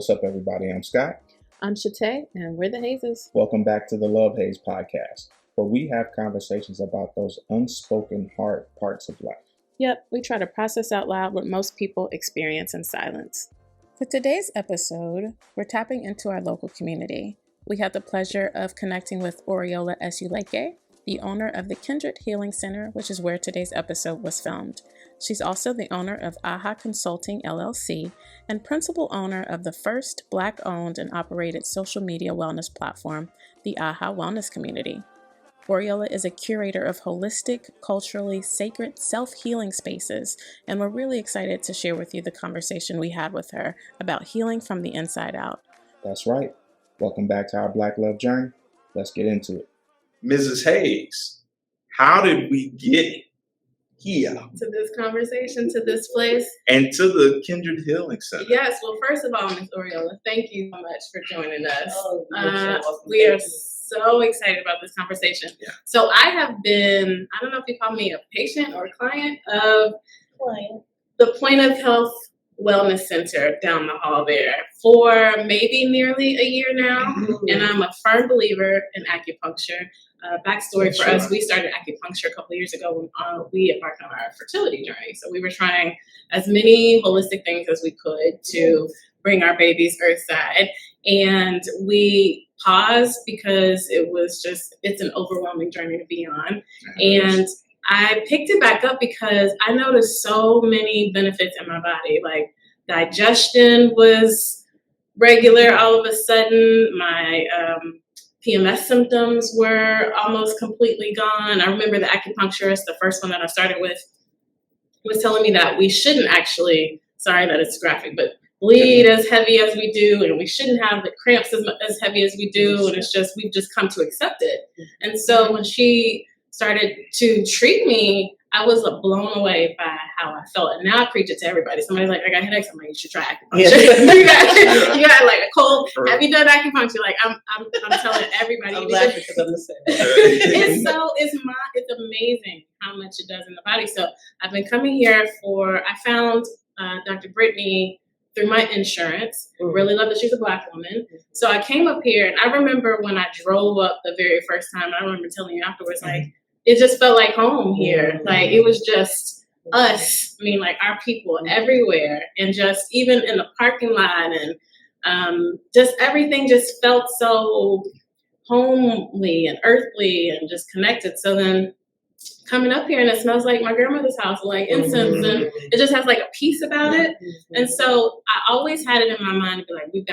What's up, everybody? I'm Scott. I'm Shatay, and we're the Hazes. Welcome back to the Love Haze podcast, where we have conversations about those unspoken hard parts of life. Yep, we try to process out loud what most people experience in silence. For today's episode, we're tapping into our local community. We had the pleasure of connecting with Oriola Esuleke, the owner of the Kindred Healing Center, which is where today's episode was filmed. She's also the owner of AHA Consulting LLC and principal owner of the first Black-owned and operated social media wellness platform, the AHA Wellness Community. Oriola is a curator of holistic, culturally sacred self-healing spaces, and we're really excited to share with you the conversation we had with her about healing from the inside out. That's right. Welcome back to our Black Love Journey. Let's get into it. Mrs. Hayes, how did we get here? To this conversation, to this place. And to the Kindred Healing Center. Yes, well, first of all, Ms. Oriola, thank you so much for joining us. We are so excited about this conversation. Yeah. So I have been, I don't know if you call me a patient or a client of the Point of Health Wellness Center down the hall there for maybe nearly a year now. And I'm a firm believer in acupuncture. Backstory for us, we started acupuncture a couple of years ago when we embarked on our fertility journey. So we were trying as many holistic things as we could to bring our babies earthside. And we paused because it's an overwhelming journey to be on. And I picked it back up because I noticed so many benefits in my body. Like digestion was regular all of a sudden. My PMS symptoms were almost completely gone. I remember the acupuncturist, the first one that I started with, was telling me that we shouldn't actually, sorry that it's graphic, but bleed as heavy as we do, and we shouldn't have the cramps as heavy as we do, and we've just come to accept it. And so when she started to treat me, I was blown away by how I felt. And now I preach it to everybody. Somebody's like, I got headaches. I'm like, you should try acupuncture. Yeah. you got like a cold. Have you done acupuncture? Like I'm telling everybody. I'm laughing because I'm the same. It's amazing how much it does in the body. So I've been coming here I found Dr. Brittany through my insurance. Really love that she's a Black woman. So I came up here, and I remember when I drove up the very first time, I remember telling you afterwards, like, it just felt like home here. Like, it was just us. I mean, like, our people everywhere. And just even in the parking lot, and just everything just felt so homely and earthly and just connected. So then coming up here, and it smells like my grandmother's house, like incense, and it just has like a peace about it. And so I always had it in my mind to be like, we've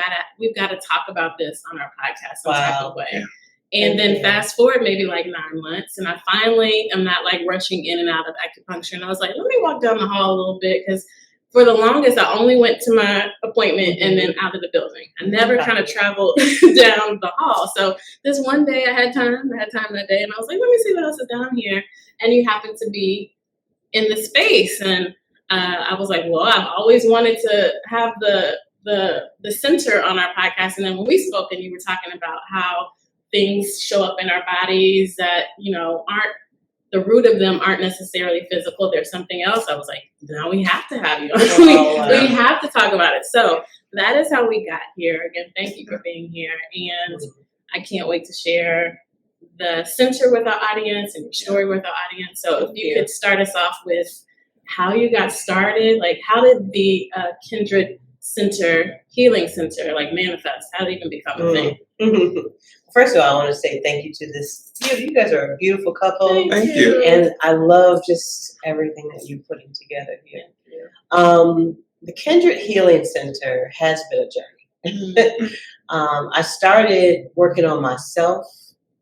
got to talk about this on our podcast some type of way. Yeah. And then fast forward maybe like 9 months, and I finally am not like rushing in and out of acupuncture. And I was like, let me walk down the hall a little bit, because for the longest, I only went to my appointment and then out of the building. I never kind of traveled down the hall. So this one day I had time that day, and I was like, let me see what else is down here. And you happen to be in the space. And I was like, well, I've always wanted to have the center on our podcast. And then when we spoke, and you were talking about how things show up in our bodies that, aren't, the root of them aren't necessarily physical. There's something else. I was like, now we have to have you on. We have to talk about it. So that is how we got here. Again, thank you for being here. And I can't wait to share the center with our audience and your story with our audience. So if you could start us off with how you got started, like how did the Kindred Center, Healing Center, like manifest? How did it even become a thing? First of all, I want to say thank you to this. You guys are a beautiful couple. Thank you. And I love just everything that you're putting together here. The Kindred Healing Center has been a journey. I started working on myself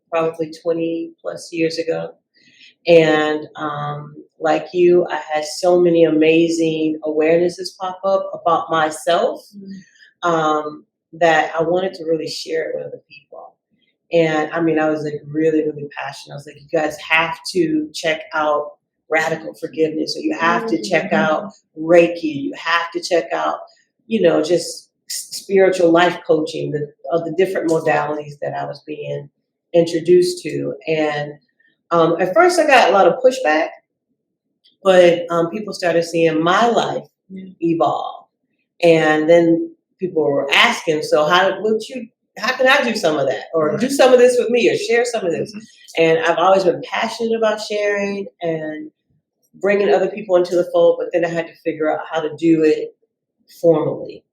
probably 20 plus years ago. And like you, I had so many amazing awarenesses pop up about myself that I wanted to really share it with other people. And I mean, I was like really, really passionate. I was like, you guys have to check out radical forgiveness, or you have to check out Reiki, you have to check out, just spiritual life coaching, of the different modalities that I was being introduced to. And at first I got a lot of pushback, but people started seeing my life evolve. And then people were asking, so how can I do some of that, or do some of this with me, or share some of this? And I've always been passionate about sharing and bringing other people into the fold, but then I had to figure out how to do it formally,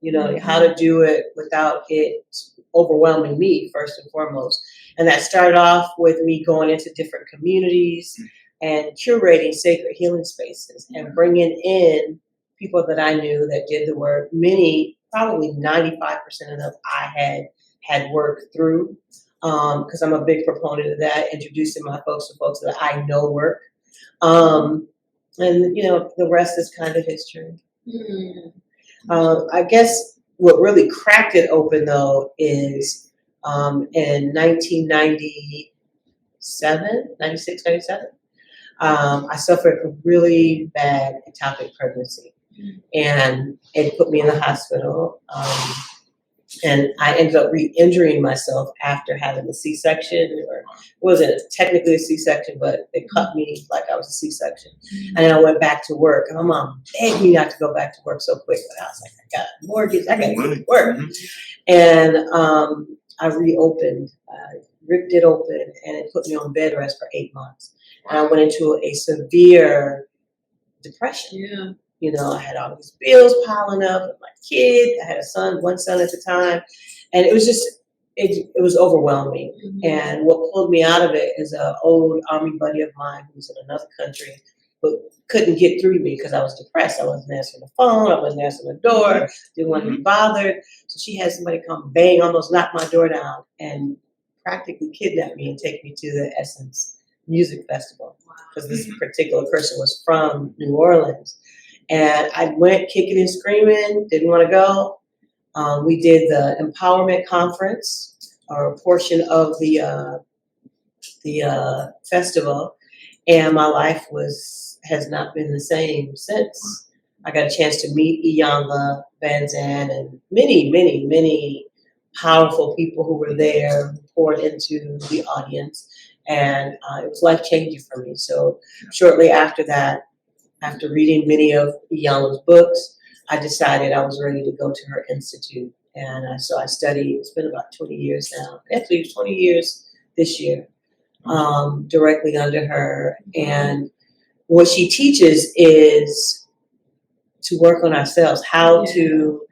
how to do it without it overwhelming me first and foremost. And that started off with me going into different communities and curating sacred healing spaces and bringing in people that I knew that did the work. Many, probably 95% of them I had worked through, because I'm a big proponent of that, introducing my folks to folks that I know work. And the rest is kind of history. I guess what really cracked it open, though, is in 1997, 96, 97, I suffered a really bad ectopic pregnancy. And it put me in the hospital. And I ended up re-injuring myself after having a C-section, or it wasn't technically a C-section, but they cut me like I was a C-section. And then I went back to work. And my mom begged me not to go back to work so quick, but I was like, I got a mortgage, I got to go to work. And I reopened, ripped it open, and it put me on bed rest for 8 months. And I went into a severe depression. I had all these bills piling up with my kid. I had one son at the time. And it was just, it was overwhelming. And what pulled me out of it is an old Army buddy of mine who was in another country, but couldn't get through to me because I was depressed. I wasn't answering the phone. I wasn't answering the door. Didn't want to be bothered. So she had somebody come bang, almost knock my door down, and practically kidnap me and take me to the Essence Music Festival. Because this particular person was from New Orleans. And I went kicking and screaming, didn't want to go. We did the empowerment conference, or a portion of the festival, and my life has not been the same since. I got a chance to meet Iyanla Vanzant and many, many, many powerful people who were there, who poured into the audience, and it was life-changing for me. So shortly after that, after reading many of Iyanla's books, I decided I was ready to go to her institute. And so I studied, it's been about 20 years now, actually 20 years this year, directly under her. And what she teaches is to work on ourselves, how to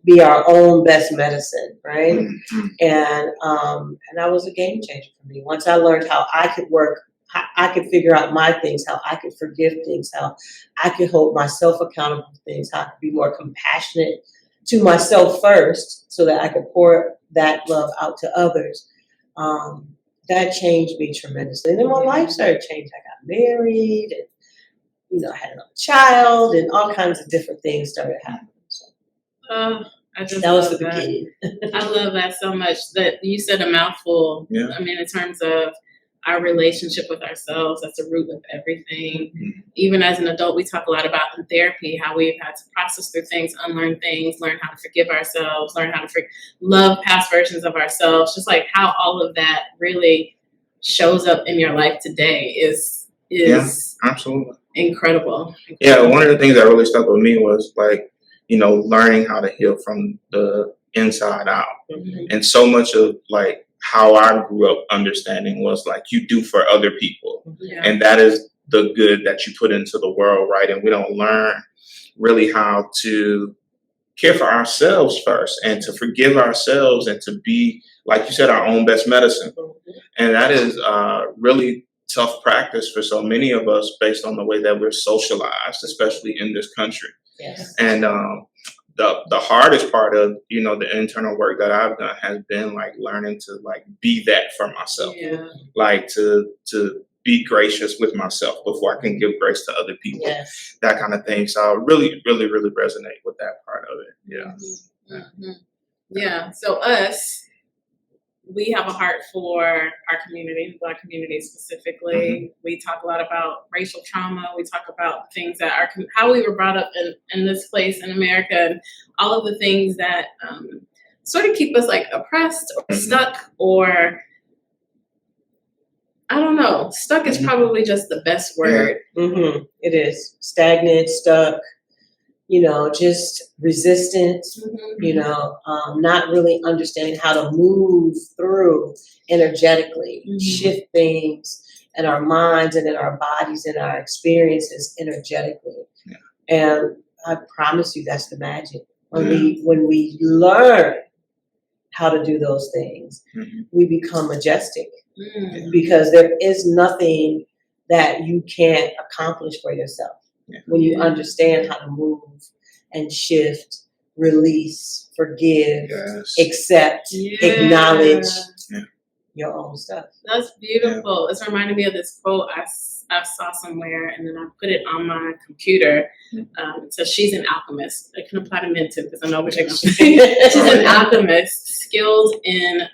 be our own best medicine, right? And that was a game changer for me. Once I learned how I could work, how I could figure out my things, how I could forgive things, how I could hold myself accountable for things, how I could be more compassionate to myself first so that I could pour that love out to others. That changed me tremendously. And then my life started changing. I got married and, I had another child and all kinds of different things started happening. So. That was the beginning. I love that so much. That you said a mouthful. Yeah. I mean, in terms of our relationship with ourselves, that's the root of everything. Even as an adult, we talk a lot about in therapy how we've had to process through things, unlearn things, learn how to forgive ourselves, learn how to love past versions of ourselves. Just like how all of that really shows up in your life today is absolutely incredible. Yeah, one of the things that really stuck with me was learning how to heal from the inside out. And so much of how I grew up understanding was you do for other people. And that is the good that you put into the world, right? And we don't learn really how to care for ourselves first and to forgive ourselves and to be, like you said, our own best medicine. And that is really tough practice for so many of us based on the way that we're socialized, especially in this country. Yes. And the hardest part of the internal work that I've done has been learning to be that for myself, to be gracious with myself before I can give grace to other people, that kind of thing. So I really, really, really resonate with that part of it. Yeah. So we have a heart for our community, Black community specifically. We talk a lot about racial trauma. We talk about things that how we were brought up in this place in America, and all of the things that sort of keep us oppressed or stuck, or I don't know. Stuck is probably just the best word. It is stagnant, stuck. just resistant, not really understanding how to move through energetically, shift things in our minds and in our bodies and our experiences energetically. Yeah. And I promise you that's the magic. When we learn how to do those things, we become majestic because there is nothing that you can't accomplish for yourself. Yeah. When you understand how to move and shift, release, forgive, accept, acknowledge your own stuff. That's beautiful. It's reminding me of this quote I saw somewhere, and then I put it on my computer. So she's an alchemist. I can apply to men too, because I know what you're going to say. She's an alchemist, skilled in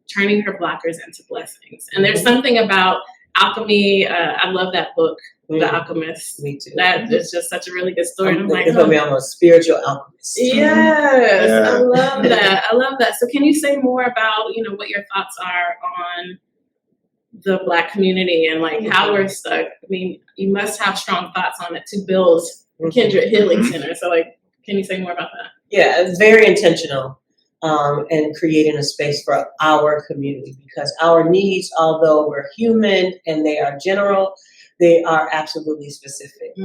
turning her blockers into blessings. And there's something about alchemy. I love that book, The Alchemist. Me too. That is just such a really good story. I'm a spiritual alchemist. Yes, I love that. I love that. So can you say more about, what your thoughts are on the Black community and like how we're stuck? I mean, you must have strong thoughts on it to build Kindred Healing Center. So can you say more about that? Yeah, it's very intentional. And creating a space for our community, because our needs, although we're human and they are general, they are absolutely specific.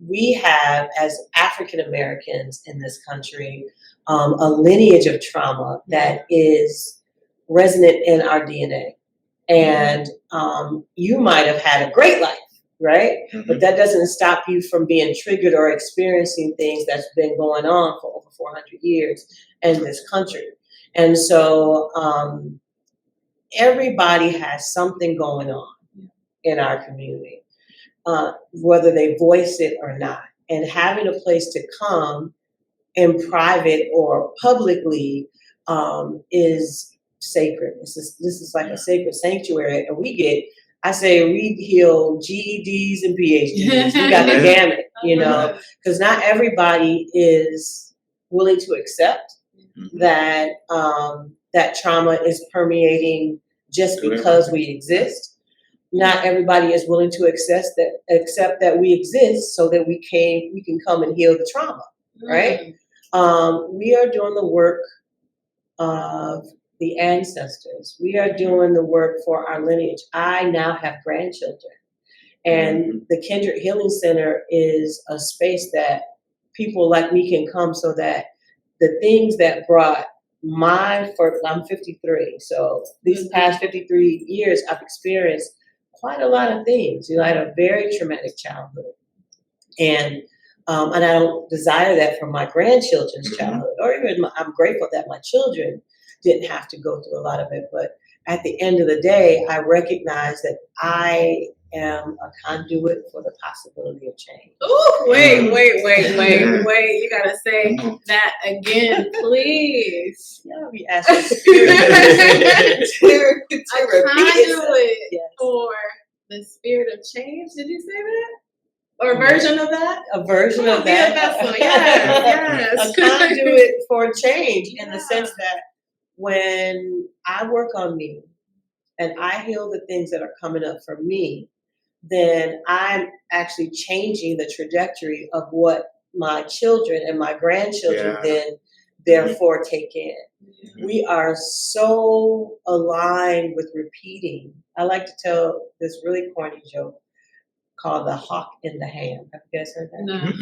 We have, as African Americans in this country, a lineage of trauma that is resonant in our DNA. And you might have had a great life, right? But that doesn't stop you from being triggered or experiencing things that's been going on for over 400 years in this country. And so everybody has something going on in our community, whether they voice it or not. And having a place to come in private or publicly is sacred. This is like a sacred sanctuary. And we heal GEDs and PhDs. We got the gamut, because not everybody is willing to accept that that trauma is permeating just because we exist. Not everybody is willing to accept that we exist so that we can come and heal the trauma, right? We are doing the work of the ancestors. We are doing the work for our lineage. I now have grandchildren. And the Kindred Healing Center is a space that people like me can come so that the things that brought I'm 53. So these past 53 years, I've experienced quite a lot of things. I had a very traumatic childhood. And I don't desire that for my grandchildren's childhood, or even I'm grateful that my children didn't have to go through a lot of it. But at the end of the day, I recognize that I am a conduit for the possibility of change. Oh, wait. You got to say that again, please. Yeah, we ask the spirit. A conduit for the spirit of change. Did you say that? Or a version of that? A version of that. Yes. A conduit for change in the sense that when I work on me and I heal the things that are coming up for me, then I'm actually changing the trajectory of what my children and my grandchildren then therefore take in. We are so aligned with repeating. I like to tell this really corny joke called the hawk in the ham. Have you guys heard that? No.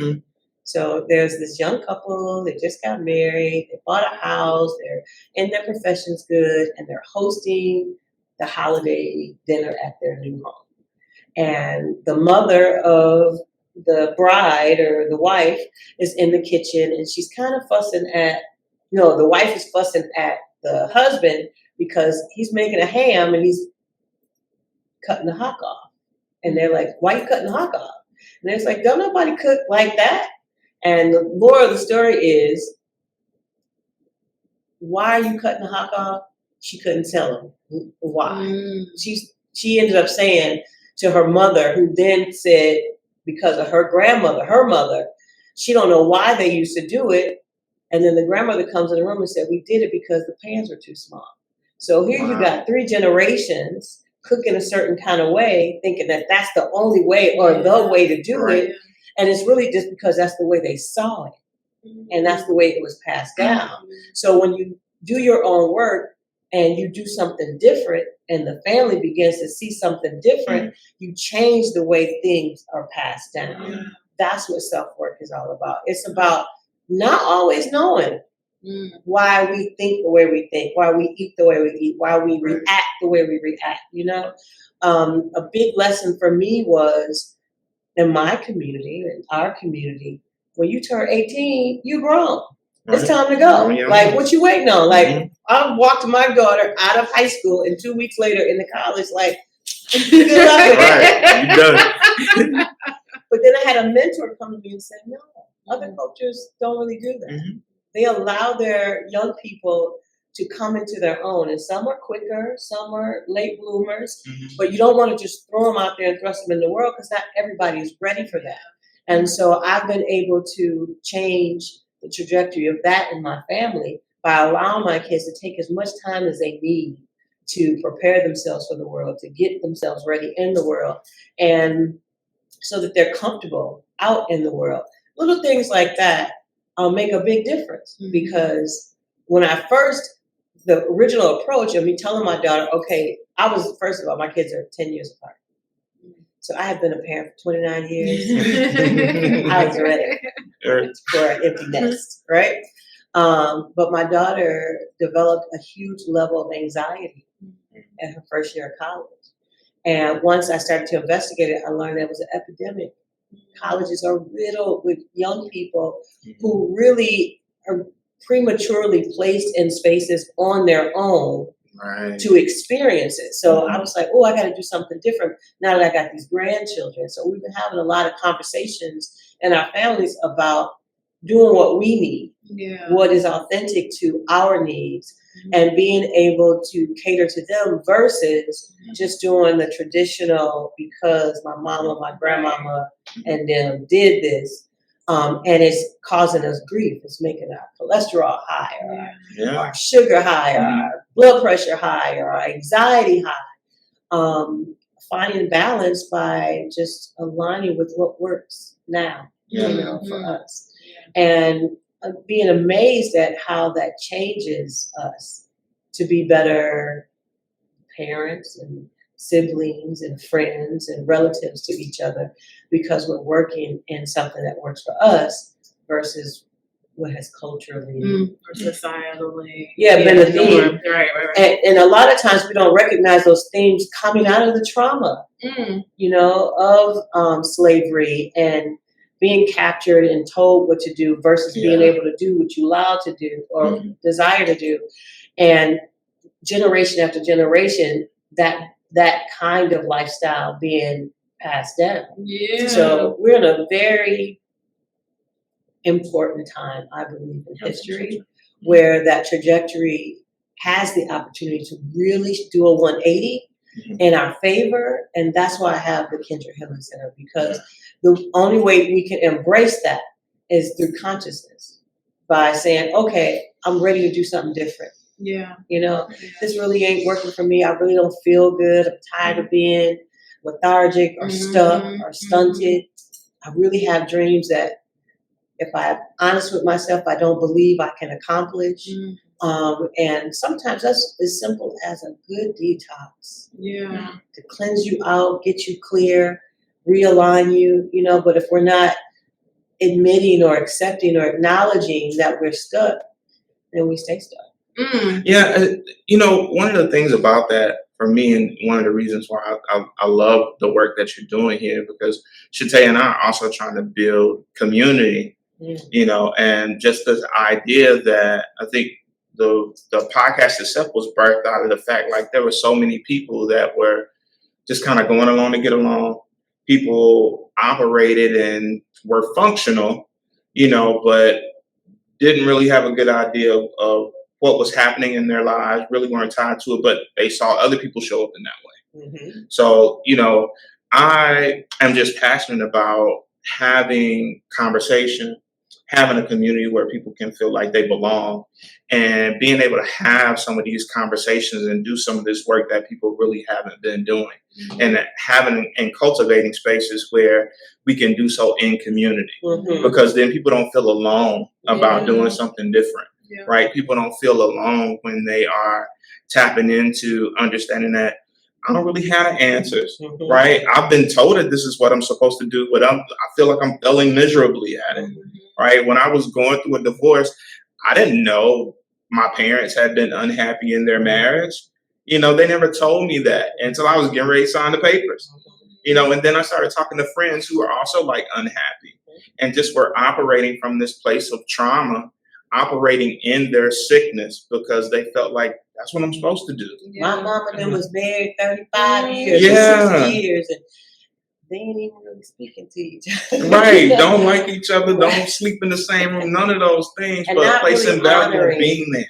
So there's this young couple, they just got married, they bought a house, they're in their professions good, and they're hosting the holiday dinner at their new home. And the mother of the bride or the wife is in the kitchen, and she's kind of the wife is fussing at the husband because he's making a ham and he's cutting the hawk off. And they're like, why are you cutting the hawk off? And it's like, don't nobody cook like that. And the moral of the story is, why are you cutting the hawk off? She couldn't tell him why. She ended up saying to her mother, who then said, because of her grandmother, her mother, she don't know why they used to do it. And then the grandmother comes in the room and said, we did it because the pans were too small. So here you got 3 generations cooking a certain kind of way, thinking that that's the only way or the way to do it. And it's really just because that's the way they saw it. And that's the way it was passed down. So when you do your own work and you do something different and the family begins to see something different, you change the way things are passed down. That's what self-work is all about. It's about not always knowing why we think the way we think, why we eat the way we eat, why we react the way we react, A big lesson for me was in my community, in our community, when you turn 18, you grown. It's time to go. Like, what you waiting on? Like, I walked my daughter out of high school and 2 weeks later into college, like, good luck. Right, you done. But then I had a mentor come to me and say, no, other cultures don't really do that. They allow their young people to come into their own. And some are quicker, some are late bloomers, but you don't want to just throw them out there and thrust them in the world because not everybody is ready for that. And so I've been able to change the trajectory of that in my family by allowing my kids to take as much time as they need to prepare themselves for the world, to get themselves ready in the world, and so that they're comfortable out in the world. Little things like that make a big difference because when the original approach of me telling my daughter, okay, first of all, my kids are 10 years apart. So I have been a parent for 29 years. I was ready for an empty nest, right? But my daughter developed a huge level of anxiety in her first year of college. And once I started to investigate it, I learned there was an epidemic. Colleges are riddled with young people who really are prematurely placed in spaces on their own to experience it. So I was like, I got to do something different now that I got these grandchildren. So we've been having a lot of conversations in our families about doing what we need, what is authentic to our needs, and being able to cater to them versus just doing the traditional because my mama, my grandmama, and them did this. And it's causing us grief. It's making our cholesterol higher, our sugar higher, our blood pressure higher, our anxiety high. Finding balance by just aligning with what works now, for us. And being amazed at how that changes us to be better parents and siblings and friends and relatives to each other because we're working in something that works for us versus what has culturally or societally been the theme. Right. And a lot of times we don't recognize those themes coming out of the trauma, of slavery and being captured and told what to do versus being able to do what you allowed to do or desire to do. And generation after generation, that kind of lifestyle being passed down. So we're in a very important time, I believe, in history, where that trajectory has the opportunity to really do a 180 in our favor. And that's why I have the Kindred Healing Center, because the only way we can embrace that is through consciousness by saying, okay, I'm ready to do something different. This really ain't working for me. I really don't feel good. I'm tired of being lethargic or stuck or stunted. I really have dreams that if I'm honest with myself, I don't believe I can accomplish. And sometimes that's as simple as a good detox. To cleanse you out, get you clear, realign you, but if we're not admitting or accepting or acknowledging that we're stuck, then we stay stuck. One of the things about that for me, and one of the reasons why I love the work that you're doing here, because Shatay and I are also trying to build community, and just this idea that I think the podcast itself was birthed out of the fact, like, there were so many people that were just kind of going along to get along. People operated and were functional, but didn't really have a good idea of what was happening in their lives, really weren't tied to it, but they saw other people show up in that way. So, I am just passionate about having conversation, having a community where people can feel like they belong, and being able to have some of these conversations and do some of this work that people really haven't been doing, and having and cultivating spaces where we can do so in community, because then people don't feel alone about doing something different, right? People don't feel alone when they are tapping into understanding that I don't really have answers, right? I've been told that this is what I'm supposed to do, but I feel like I'm failing miserably at it, right? When I was going through a divorce, I didn't know my parents had been unhappy in their marriage. You know, they never told me that until I was getting ready to sign the papers. You know, and then I started talking to friends who were also like unhappy and just were operating from this place of trauma, operating in their sickness because they felt like that's what I'm supposed to do. My mom and them was married 35 years, 60 years, and they ain't even really speaking to each other. Right. Don't like each other. Don't sleep in the same room. None of those things, and but placing value on being there.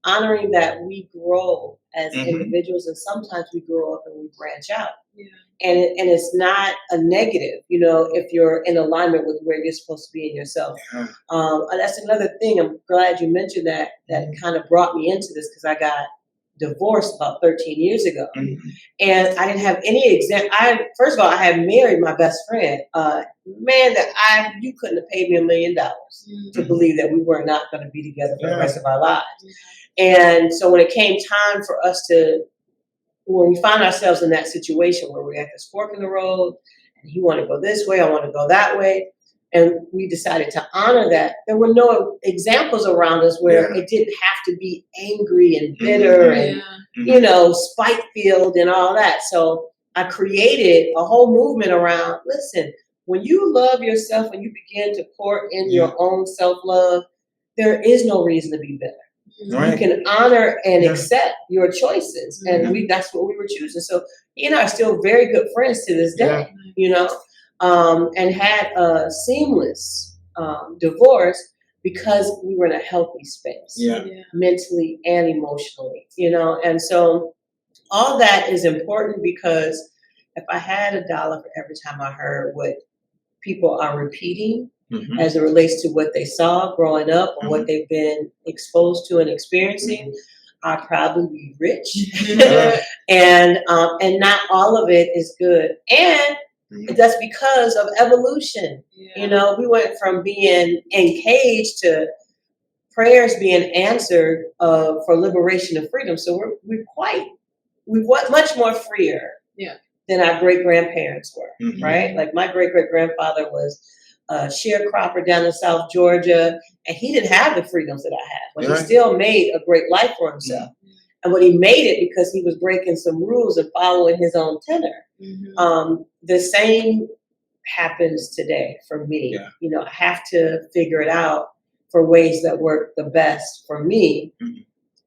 Honoring that we grow as individuals, and sometimes we grow up and we branch out. And it's not a negative, you know, if you're in alignment with where you're supposed to be in yourself. That's another thing. I'm glad you mentioned that. That kind of brought me into this, because I got divorced about 13 years ago, and I didn't have any first of all, I had married my best friend, man, that you couldn't have paid me $1 million to believe that we were not going to be together for the rest of our lives. And so when it came time for us when we found ourselves in that situation where we're at this fork in the road, and he wanted to go this way, I want to go that way, and we decided to honor that. There were no examples around us where it didn't have to be angry and bitter and, you know, spite-filled and all that. So I created a whole movement around, listen, when you love yourself and you begin to pour in your own self-love, there is no reason to be bitter. You can honor and accept your choices. And that's what we were choosing. So he and I are still very good friends to this day, you know, and had a seamless divorce because we were in a healthy space, mentally and emotionally, you know. And so all that is important, because if I had $1 for every time I heard what people are repeating as it relates to what they saw growing up or what they've been exposed to and experiencing, I'd probably be rich. And not all of it is good. And that's because of evolution. You know, we went from being encaged to prayers being answered for liberation and freedom. So we're much more freer than our great-grandparents were, right? Like my great-great-grandfather was a sharecropper down in South Georgia, and he didn't have the freedoms that I had, but he still made a great life for himself. And when he made it, because he was breaking some rules and following his own tenor. The same happens today for me. You know, I have to figure it out for ways that work the best for me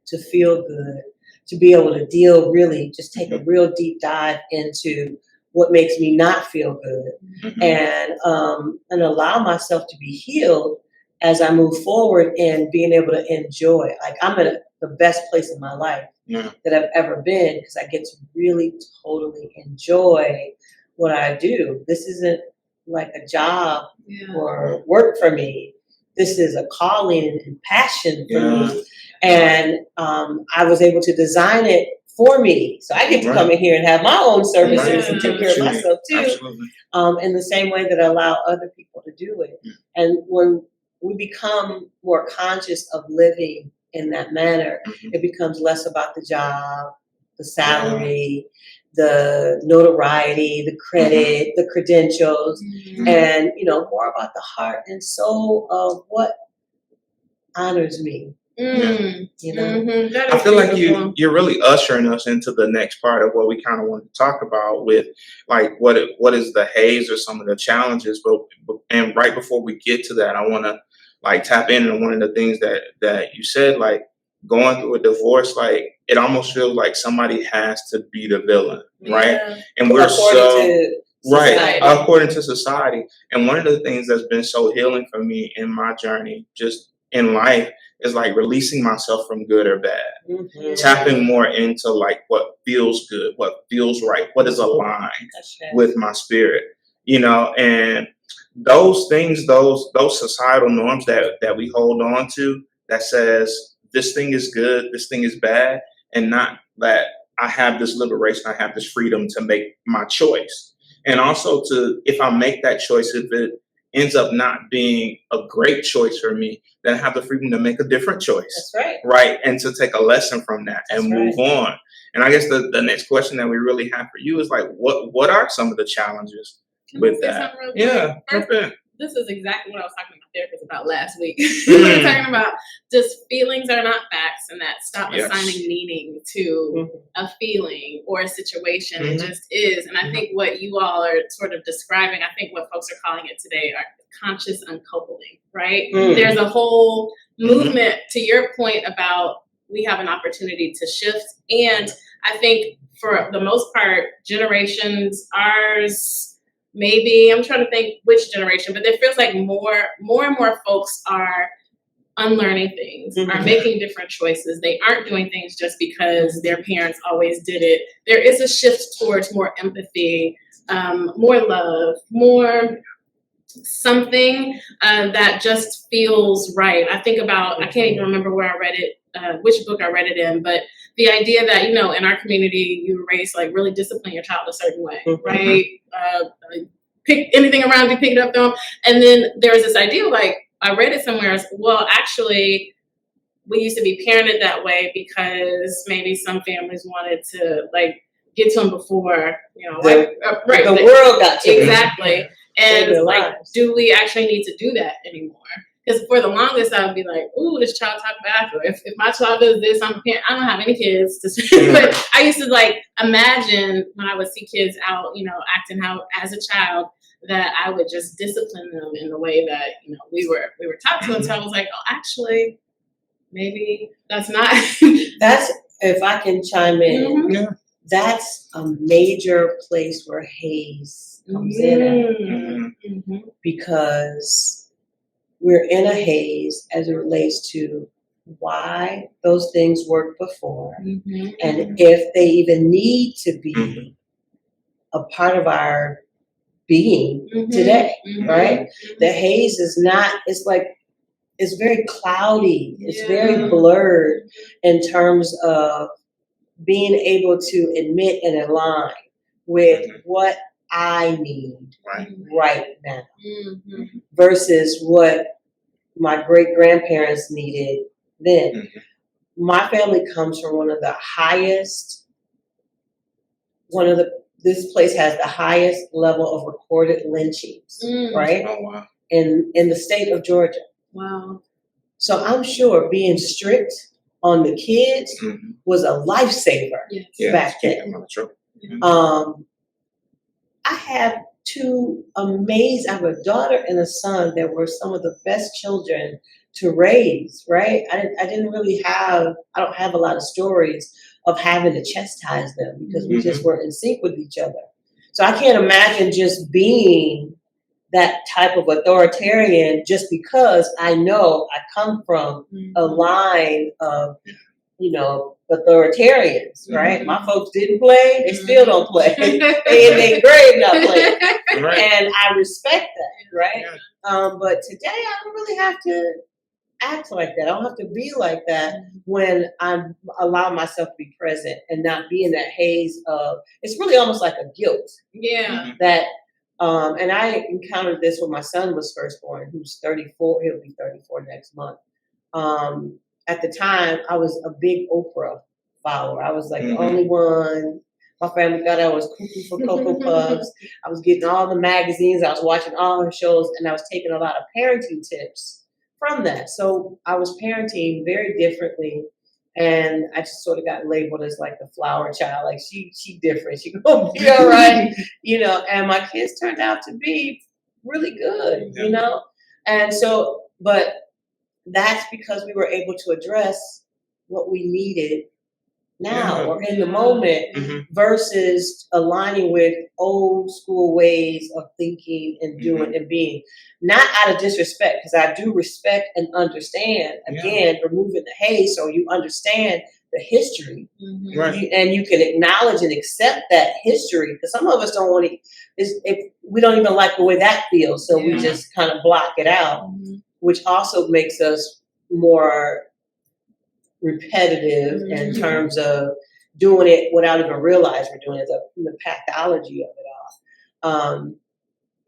to feel good, to be able to just take a real deep dive into what makes me not feel good, and allow myself to be healed as I move forward, and being able to enjoy. Like I'm in the best place in my life that I've ever been, because I get to really totally enjoy what I do. This isn't like a job or work for me. This is a calling and passion for me. And I was able to design it for me. So I get to come in here and have my own services and take care of myself too. In the same way that I allow other people to do it. And when we become more conscious of living in that manner, it becomes less about the job, the salary, the notoriety, the credit, the credentials, and, you know, more about the heart and soul of what honors me. You know, I feel like you're really ushering us into the next part of what we kind of want to talk about, with like what is the haze or some of the challenges. And right before we get to that, I want to like tap in on one of the things that you said, like going through a divorce, like it almost feels like somebody has to be the villain, right? And we're according to society. And one of the things that's been so healing for me in my journey, just in life, is like releasing myself from good or bad, tapping more into like what feels good, what feels right, what is aligned with my spirit, you know. And those things, those societal norms that we hold on to, that says this thing is good, this thing is bad, and not that I have this liberation, I have this freedom to make my choice. And also to, if I make that choice, if it ends up not being a great choice for me, then I have the freedom to make a different choice. That's right. Right. And to take a lesson from that and move on. And I guess the next question that we really have for you is like, what are some of the challenges with that? Yeah. This is exactly what I was talking to my therapist about last week. We were talking about just feelings are not facts, and that stop assigning meaning to a feeling or a situation. It just is. And I think what you all are sort of describing, I think what folks are calling it today are conscious uncoupling, right? There's a whole movement, to your point about we have an opportunity to shift. And I think for the most part, generations, ours, maybe, I'm trying to think which generation, but it feels like more and more folks are unlearning things, are making different choices. They aren't doing things just because their parents always did it. There is a shift towards more empathy, more love, more something that just feels right. I think about, I can't even remember where I read it, which book I read it in, but the idea that, you know, in our community, you were raised like really discipline your child a certain way, right? Pick anything around you, pick it up, throw them. And then there's this idea, like, I read it somewhere, well, actually, we used to be parented that way because maybe some families wanted to, like, get to them before, you know, the world got to them. Exactly. And, like, do we actually need to do that anymore? Because for the longest, I would be like, ooh, this child talk back. Or if my child does this, I'm a parent. I don't have any kids. But I used to, like, imagine when I would see kids out, you know, acting out as a child, that I would just discipline them in the way that, you know, we were taught to. And so I was like, oh, actually, maybe that's not. That's, if I can chime in, that's a major place where Hayes comes in at. Because we're in a haze as it relates to why those things worked before, and if they even need to be a part of our being today, right? The haze is not, it's like, it's very cloudy, it's very blurred in terms of being able to admit and align with what I need right now versus what my great-grandparents needed then. My family comes from this place has the highest level of recorded lynchings, right? Oh, wow. In the state of Georgia. Wow. So I'm sure being strict on the kids was a lifesaver back then. I have I have a daughter and a son that were some of the best children to raise, right? I don't have a lot of stories of having to chastise them because we just weren't in sync with each other. So I can't imagine just being that type of authoritarian just because I know I come from a line of, you know, authoritarians, right? My folks didn't play, they still don't play. They in their grave not playing. And I respect that, right? But today I don't really have to act like that. I don't have to be like that when I'm allowing myself to be present and not be in that haze of, it's really almost like a guilt. That, and I encountered this when my son was first born, who's 34, he'll be 34 next month. At the time, I was a big Oprah follower. I was like the only one. My family thought I was cuckoo for Cocoa Puffs. I was getting all the magazines. I was watching all her shows, and I was taking a lot of parenting tips from that. So I was parenting very differently, and I just sort of got labeled as like the flower child. Like she different. She gonna be all right, you know. And my kids turned out to be really good, you know. And so, but that's because we were able to address what we needed now or in the moment versus aligning with old school ways of thinking and doing and being. Not out of disrespect, because I do respect and understand, again, removing the haze so you understand the history. And you can acknowledge and accept that history, because some of us don't want to, we don't even like the way that feels, so we just kind of block it out, which also makes us more repetitive in terms of doing it without even realizing we're doing it, the pathology of it all.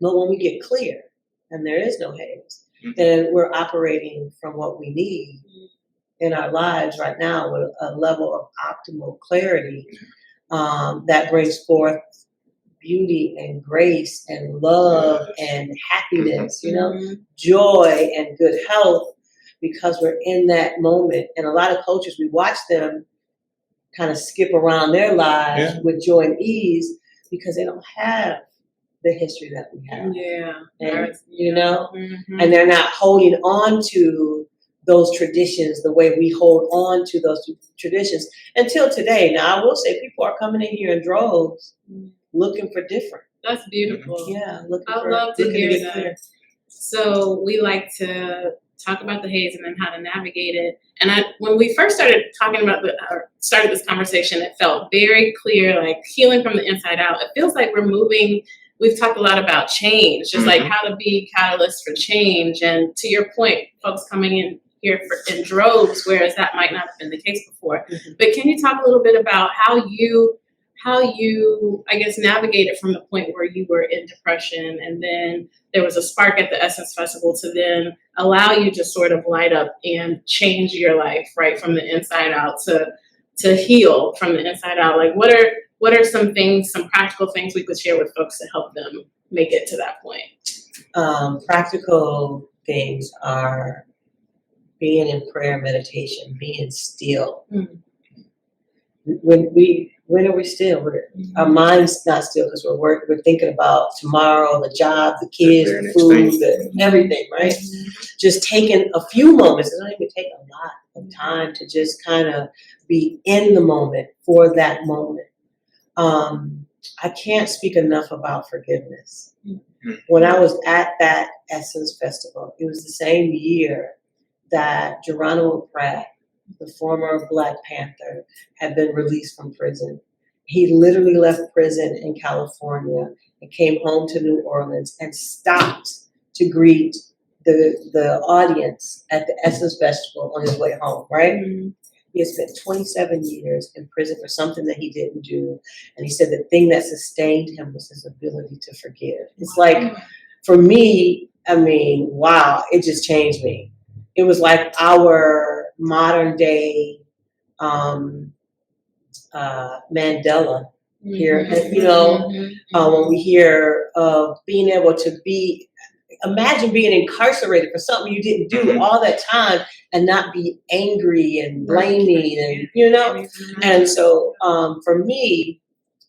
But when we get clear and there is no haze, then we're operating from what we need in our lives right now with a level of optimal clarity that brings forth beauty and grace and love and happiness, joy and good health, because we're in that moment. And a lot of coaches, we watch them kind of skip around their lives with joy and ease because they don't have the history that we have. And, and they're not holding on to those traditions the way we hold on to those traditions until today. Now, I will say people are coming in here in droves looking for different. That's beautiful. Yeah, I love to hear that. Clear. So we like to talk about the haze and then how to navigate it. And when we first started talking about started this conversation, it felt very clear, like healing from the inside out. It feels like we're moving. We've talked a lot about change, just like how to be catalysts for change. And to your point, folks coming in here in droves, whereas that might not have been the case before. But can you talk a little bit about how you, I guess, navigated from the point where you were in depression and then there was a spark at the Essence Festival to then allow you to sort of light up and change your life, right, from the inside out to heal from the inside out? Like, what are some things, some practical things we could share with folks to help them make it to that point? Practical things are being in prayer, meditation, being still. When are we still? Our mind's not still because we're thinking about tomorrow, the job, the kids, the food, everything, right? Just taking a few moments. It doesn't even take a lot of time to just kind of be in the moment for that moment. I can't speak enough about forgiveness. When I was at that Essence Festival, it was the same year that Geronimo Pratt, the former Black Panther, had been released from prison. He literally left prison in California and came home to New Orleans and stopped to greet the audience at the Essence Festival on his way home, right? He had spent 27 years in prison for something that he didn't do. And he said the thing that sustained him was his ability to forgive. It's like, for me, I mean, wow, it just changed me. It was like our modern day Mandela here, when we hear of being able to imagine being incarcerated for something you didn't do all that time and not be angry and blaming and, and so for me,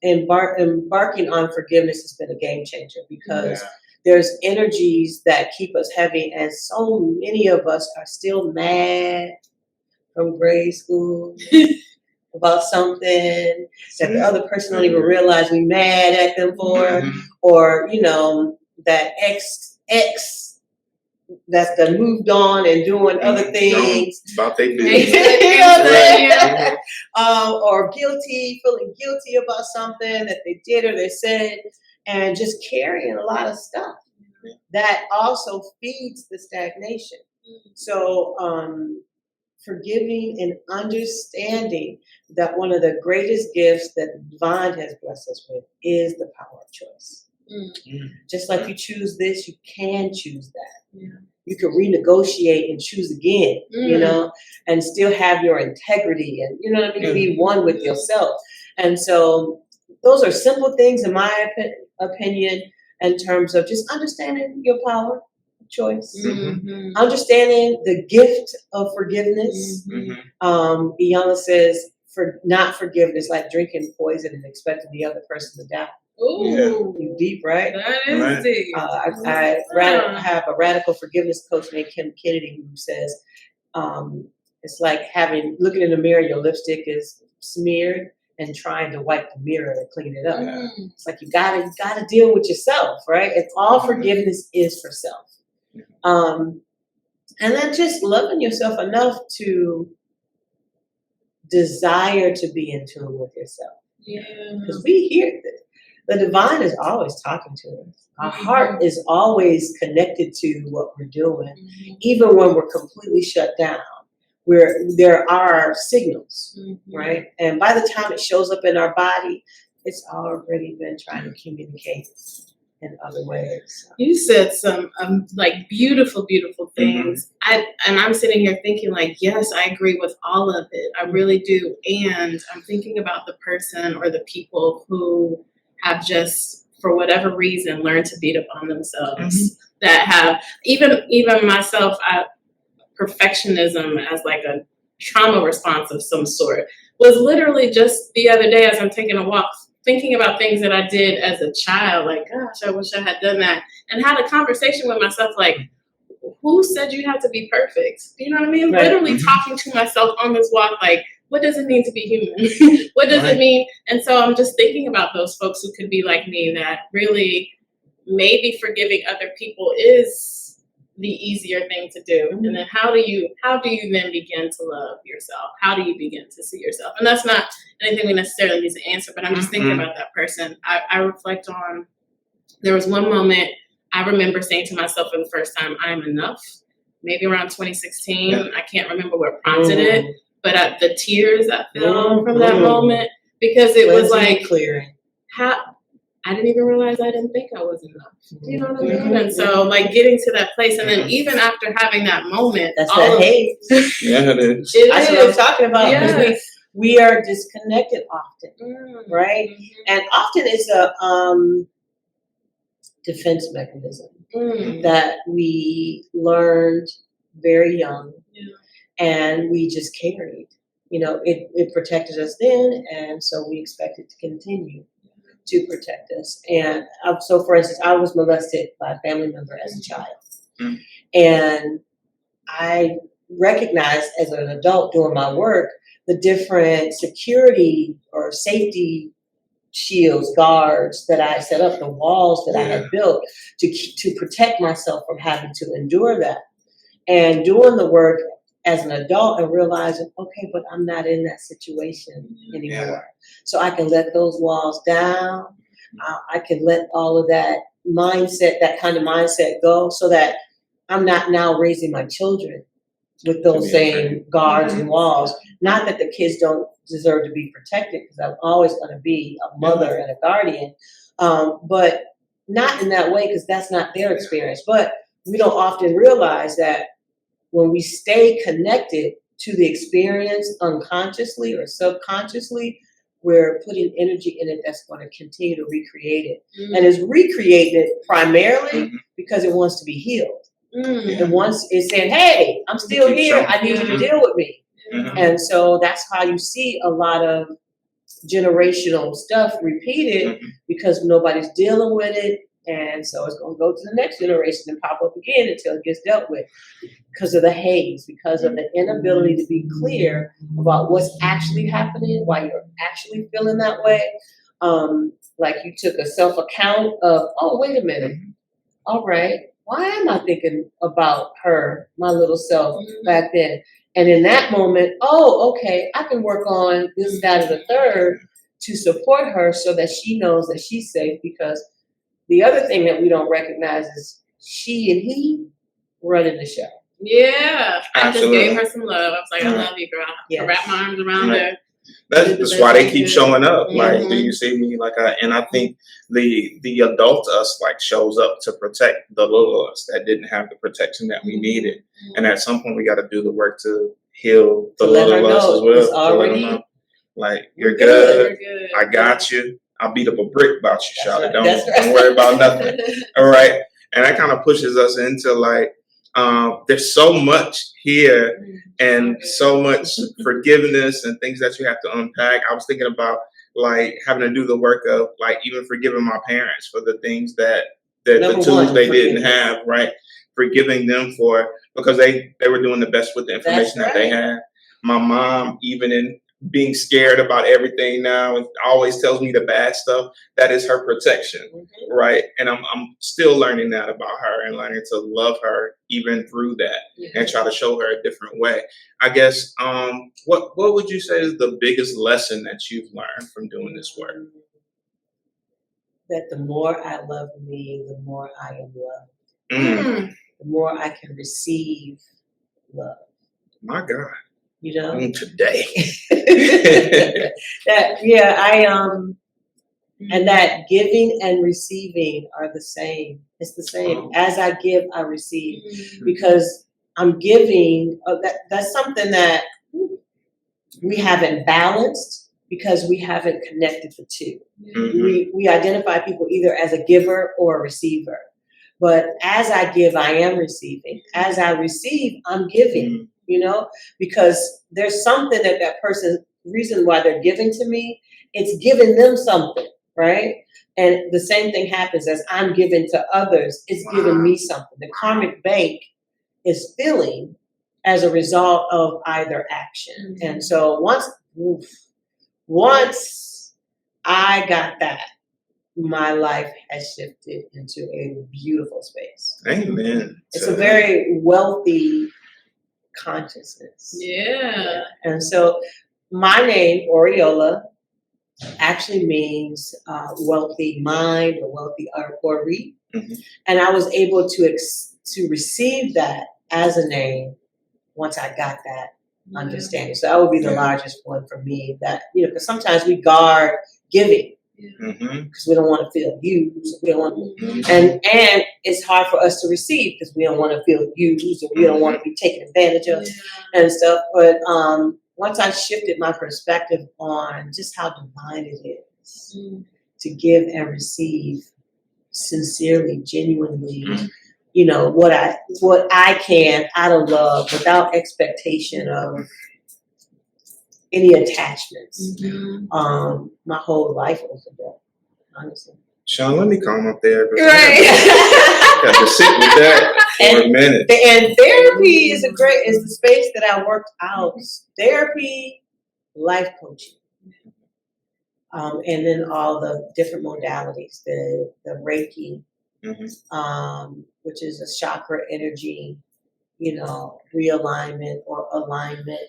embarking on forgiveness has been a game changer because there's energies that keep us heavy, and so many of us are still mad from grade school about something that the other person don't even realize we mad at them for, or that ex that's done moved on and doing other things about they business. Or feeling guilty about something that they did or they said, and just carrying a lot of stuff that also feeds the stagnation. So forgiving and understanding that one of the greatest gifts that the divine has blessed us with is the power of choice. Just like you choose this, you can choose that. You can renegotiate and choose again, and still have your integrity and, be one with yourself. And so those are simple things, in my opinion, in terms of just understanding your power of choice, understanding the gift of forgiveness. Iyanla says, for not forgiveness, like drinking poison and expecting the other person to die. You deep, right? That is deep. I have a radical forgiveness coach named Kim Kennedy who says it's like looking in the mirror, your lipstick is smeared and trying to wipe the mirror and clean it up. It's like you gotta deal with yourself, right? It's all forgiveness is for self. And then just loving yourself enough to desire to be in tune with yourself. Because we hear this. The divine is always talking to us. Our heart is always connected to what we're doing, even when we're completely shut down. There are signals, right? And by the time it shows up in our body, it's already been trying to communicate in other ways. You said some like beautiful, beautiful things. I'm sitting here thinking like, yes, I agree with all of it. I really do. And I'm thinking about the person or the people who have just, for whatever reason, learned to beat up on themselves. That have, even myself, perfectionism as like a trauma response of some sort was literally just the other day as I'm taking a walk, thinking about things that I did as a child, like, gosh, I wish I had done that, and had a conversation with myself, like, who said you had to be perfect? You know what I mean? Right. Literally talking to myself on this walk, like, what does it mean to be human? What does it mean? And so I'm just thinking about those folks who could be like me, that really maybe forgiving other people is the easier thing to do. And then how do you then begin to love yourself? How do you begin to see yourself? And that's not anything we necessarily need to answer, but I'm just thinking about that person. I reflect on, there was one moment I remember saying to myself for the first time, I am enough, maybe around 2016. I can't remember what prompted it, but the tears I felt from that moment, because it was like, clearing. I didn't even realize I didn't think I was enough. You know what I mean? And so, like, getting to that place, and then even after having that moment, that's that hate. Yeah, it is. That's what I'm talking about. Yes. We are disconnected often, right? And often it's a defense mechanism that we learned very young, and we just carried. You know, it protected us then, and so we expect it to continue to protect us. And so, for instance, I was molested by a family member as a child. And I recognized as an adult doing my work, the different security or safety shields, guards that I set up, the walls that I had built to protect myself from having to endure that. And doing the work as an adult and realizing, okay, but I'm not in that situation anymore. So I can let those walls down. I can let all of that mindset, that kind of mindset go, so that I'm not now raising my children with those same guards and walls. Not that the kids don't deserve to be protected, because I'm always going to be a mother and a guardian, but not in that way, because that's not their experience. But we don't often realize that when we stay connected to the experience unconsciously or subconsciously, we're putting energy in it that's going to continue to recreate it. And it's recreated primarily because it wants to be healed. And once it's saying, hey, I'm still here, I need you to deal with me. And so that's how you see a lot of generational stuff repeated, because nobody's dealing with it. And so it's going to go to the next generation and pop up again until it gets dealt with, because of the haze, because of the inability to be clear about what's actually happening, why you're actually feeling that way. Like you took a self-account of, oh, wait a minute. All right. Why am I thinking about her, my little self back then? And in that moment, oh, okay, I can work on this, that, and the third to support her so that she knows that she's safe, because the other thing that we don't recognize is she and he running the show. Yeah. I just gave her some love. I was like, I love you, girl. I wrap my arms around her. That's why they keep showing up. Like, do you see me? Like, and I think the adult us like shows up to protect the little us that didn't have the protection that we needed. And at some point, we got to do the work to heal the little us as well. To let them know, like, you're good. I got you. I'll beat up a brick about you, Charlotte. Don't worry about nothing. All right. And that kind of pushes us into like, there's so much here and so much forgiveness and things that you have to unpack. I was thinking about like having to do the work of like even forgiving my parents for the things that the tools they didn't have, right? Forgiving them for, because they were doing the best with the information that they had. My mom, even in being scared about everything now and always tells me the bad stuff. That is her protection, right? And I'm still learning that about her and learning to love her even through that and try to show her a different way. I guess, what would you say is the biggest lesson that you've learned from doing this work? That the more I love me, the more I am loved. The more I can receive love. My God. You know? Today. And that giving and receiving are the same. It's the same. As I give, I receive. Because I'm giving, that's something that we haven't balanced because we haven't connected the two. We identify people either as a giver or a receiver. But as I give, I am receiving. As I receive, I'm giving, you know, because there's something that person, reason why they're giving to me, it's giving them something, right? And the same thing happens as I'm giving to others, it's giving me something. The karmic bank is filling as a result of either action. And so once I got that, my life has shifted into a beautiful space. Amen. It's a very wealthy consciousness. Yeah. And so my name, Oriola, actually means wealthy mind or wealthy Ori. And I was able to receive that as a name once I got that understanding. So that would be the largest one for me. That, you know, because sometimes we guard giving because we don't want to feel used. We don't want to, and it's hard for us to receive because we don't want to feel used and we don't want to be taken advantage of and stuff. But once I shifted my perspective on just how divine it is to give and receive sincerely, genuinely, you know, what I can out of love without expectation of any attachments. My whole life opened up, honestly. Sean, let me come up there. Right. Got to sit with that for a minute. And therapy is the space that I worked out. Therapy, life coaching. And then all the different modalities, the Reiki, which is a chakra energy, you know, realignment or alignment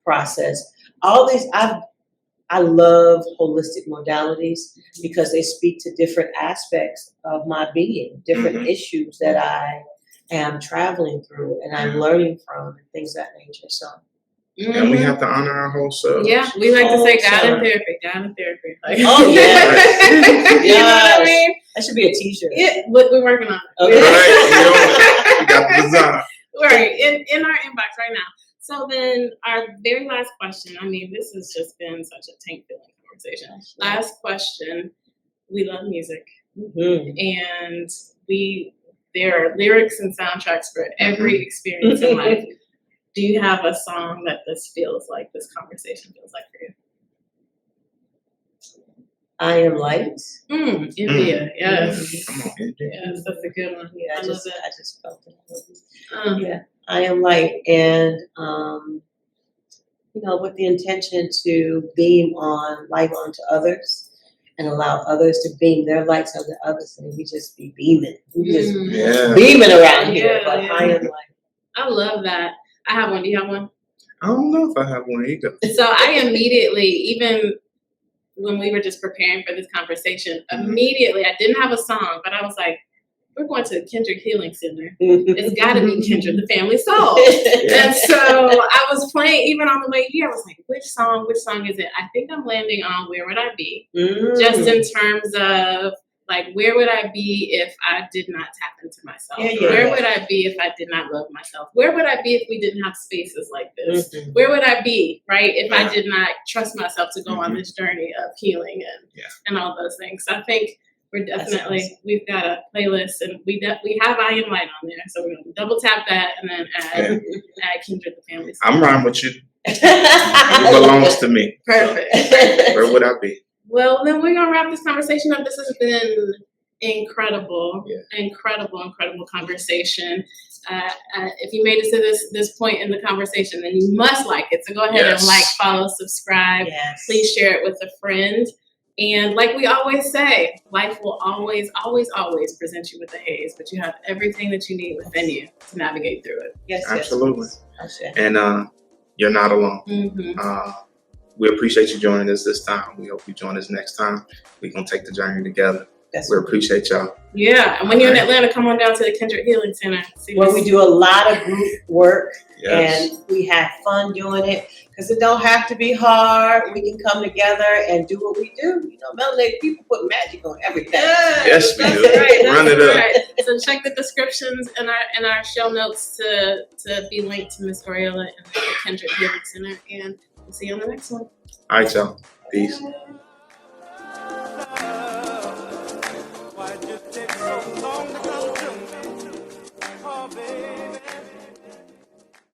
process. All these, I love holistic modalities because they speak to different aspects of my being, different issues that I am traveling through and I'm learning from and things of that nature. So. And we have to honor our whole selves. Yeah, we like to say God in therapy, God in therapy. Like, oh, yeah. You know what I mean? That should be a t-shirt. Yeah, we're working on it. Okay. Right, we got the design. Right, in our inbox right now. So then our very last question, I mean, this has just been such a tank-filling conversation. Last question, we love music. And there are lyrics and soundtracks for every experience in life. Do you have a song that this conversation feels like for you? I Am Light. India, yes. Come on, India. Yes, that's a good one. Yeah, I love it. I just felt it. Yeah, I Am Light. And, you know, with the intention to beam light onto others and allow others to beam their lights onto others. And we just be beaming. We just beaming around here. But I Am Light. I love that. I have one. Do you have one? I don't know if I have one either. So I immediately, even when we were just preparing for this conversation, immediately, I didn't have a song, but I was like, we're going to Kindred Healing Center. It's got to be Kindred, the Family Soul. And so I was playing, even on the way here, I was like, which song is it? I think I'm landing on Where Would I Be? Just in terms of, like, where would I be if I did not tap into myself? Where would I be if I did not love myself? Where would I be if we didn't have spaces like this? Where would I be, right, if I did not trust myself to go on this journey of healing and all those things? So I think we're definitely, we've got a playlist and we have I Am Light on there. So we're going to double tap that and then add Kindred the Family Soul. I'm riding with you. It belongs to me. Perfect. So, where would I be? Well, then we're going to wrap this conversation up. This has been incredible conversation. If you made it to this point in the conversation, then you must like it. So go ahead and like, follow, subscribe. Yes. Please share it with a friend. And like we always say, life will always, always, always present you with a haze, but you have everything that you need within you to navigate through it. Yes, absolutely. Yes. And you're not alone. Mm-hmm. We appreciate you joining us this time. We hope you join us next time. We're going to take the journey together. We appreciate y'all. Yeah, and when you're in Atlanta, come on down to the Kindred Healing Center. Where we do a lot of group work, Yes. and we have fun doing it, because it don't have to be hard. We can come together and do what we do. You know, melanated people put magic on everything. Yes, we do. Right, Run it up. right. So check the descriptions in our show notes to be linked to Miss Oriola and the Kindred Healing Center, and we'll see you on the next one. All right, y'all. Peace. Why'd you take so long to come to me? Oh, baby.